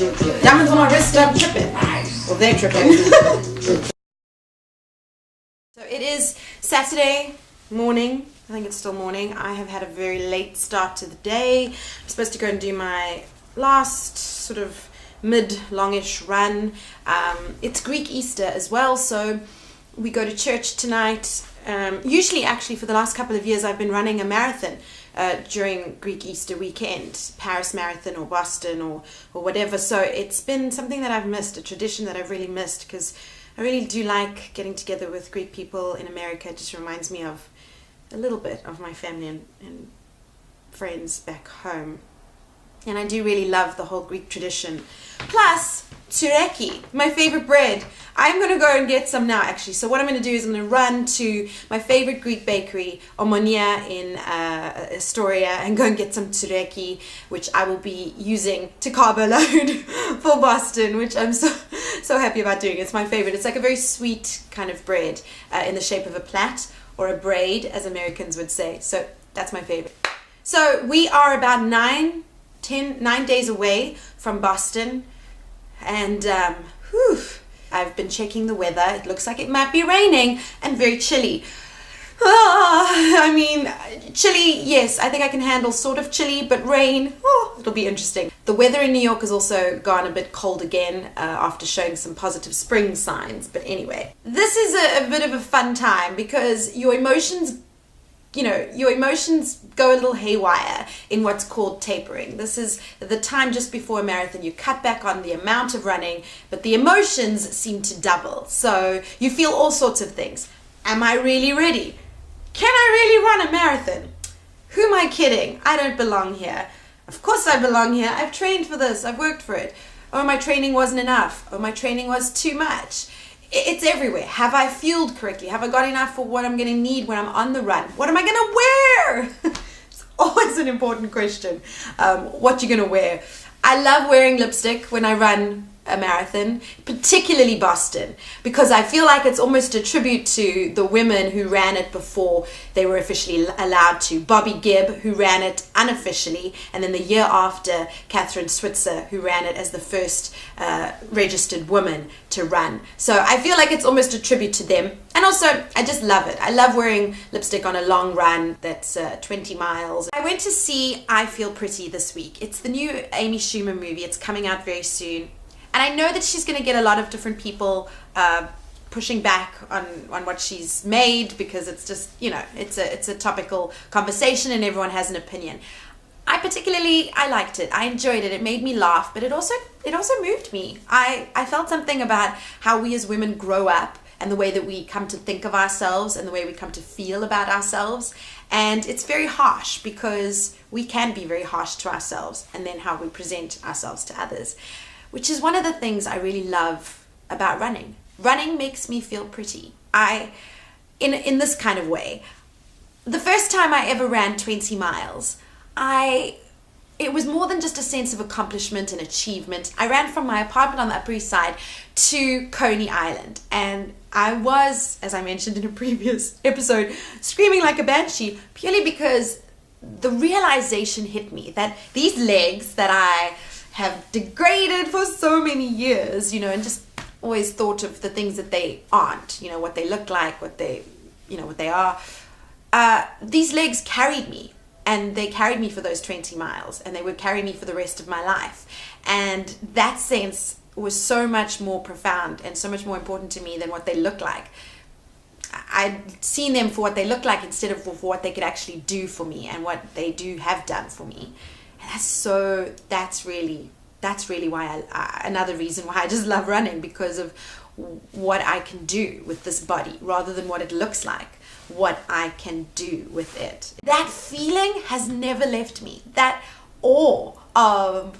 Diamonds on my wrist, I'm tripping. Well, they're tripping. So it is Saturday morning. I think it's still morning. I have had a very late start to the day. I'm supposed to go and do my last sort of mid-longish run. It's Greek Easter as well, so we go to church tonight. Usually, actually, for the last couple of years, I've been running a marathon during Greek Easter weekend, Paris Marathon or Boston or whatever. So it's been something that I've missed, a tradition that I've really missed, because I really do like getting together with Greek people in America. It just reminds me of a little bit of my family and friends back home. And I do really love the whole Greek tradition. Plus, tsureki, my favorite bread. I'm going to go and get some now, actually. So what I'm going to do is I'm going to run to my favorite Greek bakery, Omonia in Astoria, and go and get some tsureki, which I will be using to carbo load for Boston, which I'm so happy about doing. It's my favorite. It's like a very sweet kind of bread in the shape of a plait, or a braid, as Americans would say. So that's my favorite. So we are about 9 days away from Boston, and I've been checking the weather. It looks like it might be raining and very chilly. I mean, chilly, yes, I think I can handle sort of chilly, but rain, it'll be interesting. The weather in New York has also gone a bit cold again after showing some positive spring signs. But anyway, this is a bit of a fun time because your emotions go a little haywire in what's called tapering. This is the time just before a marathon. You cut back on the amount of running, but the emotions seem to double. So you feel all sorts of things. Am I really ready? Can I really run a marathon? Who am I kidding? I don't belong here. Of course I belong here. I've trained for this. I've worked for it. Oh, my training wasn't enough. Oh, my training was too much. It's everywhere. Have I fueled correctly? Have I got enough for what I'm going to need when I'm on the run? What am I going to wear? It's always an important question. What you're going to wear. I love wearing lipstick when I run a marathon, particularly Boston, because I feel like it's almost a tribute to the women who ran it before they were officially allowed to. Bobby Gibb, who ran it unofficially, and then the year after, Catherine Switzer, who ran it as the first registered woman to run. So I feel like it's almost a tribute to them. And also, I just love it. I love wearing lipstick on a long run that's 20 miles. I went to see I Feel Pretty this week. It's the new Amy Schumer movie. It's coming out very soon. And I know that she's going to get a lot of different people pushing back on what she's made, because it's just, it's a topical conversation and everyone has an opinion. I liked it. I enjoyed it. It made me laugh, but it also moved me. I felt something about how we as women grow up and the way that we come to think of ourselves and the way we come to feel about ourselves. And it's very harsh, because we can be very harsh to ourselves, and then how we present ourselves to others, which is one of the things I really love about running. Running makes me feel pretty. In this kind of way. The first time I ever ran 20 miles, it was more than just a sense of accomplishment and achievement. I ran from my apartment on the Upper East Side to Coney Island, and I was, as I mentioned in a previous episode, screaming like a banshee, purely because the realization hit me that these legs that I have degraded for so many years, and just always thought of the things that they aren't, what they look like, what they are. These legs carried me, and they carried me for those 20 miles, and they would carry me for the rest of my life. And that sense was so much more profound and so much more important to me than what they look like. I'd seen them for what they look like instead of for what they could actually do for me and what they have done for me. That's really why another reason why I just love running, because of what I can do with this body rather than what it looks like, what I can do with it. That feeling has never left me. That awe of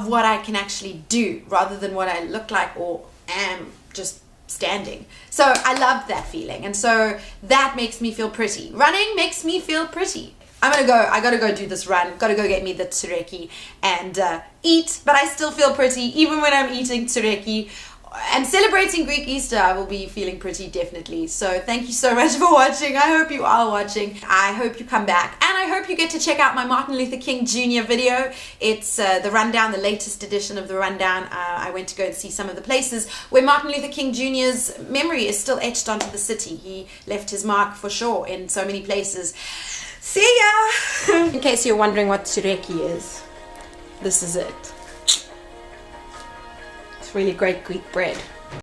what I can actually do rather than what I look like or am just standing. So I love that feeling, and so that makes me feel pretty. Running makes me feel pretty. I gotta go do this run, gotta go get me the tsureki and eat, but I still feel pretty even when I'm eating tsureki. and celebrating Greek Easter, I will be feeling pretty definitely. So thank you so much for watching. I hope you are watching. I hope you come back, and I hope you get to check out my Martin Luther King Jr. video. It's the rundown, the latest edition of the rundown. I went to go and see some of the places where Martin Luther King Jr.'s memory is still etched onto the city. He left his mark for sure in so many places. See ya! In case you're wondering what tsureki is, this is it. It's really great Greek bread.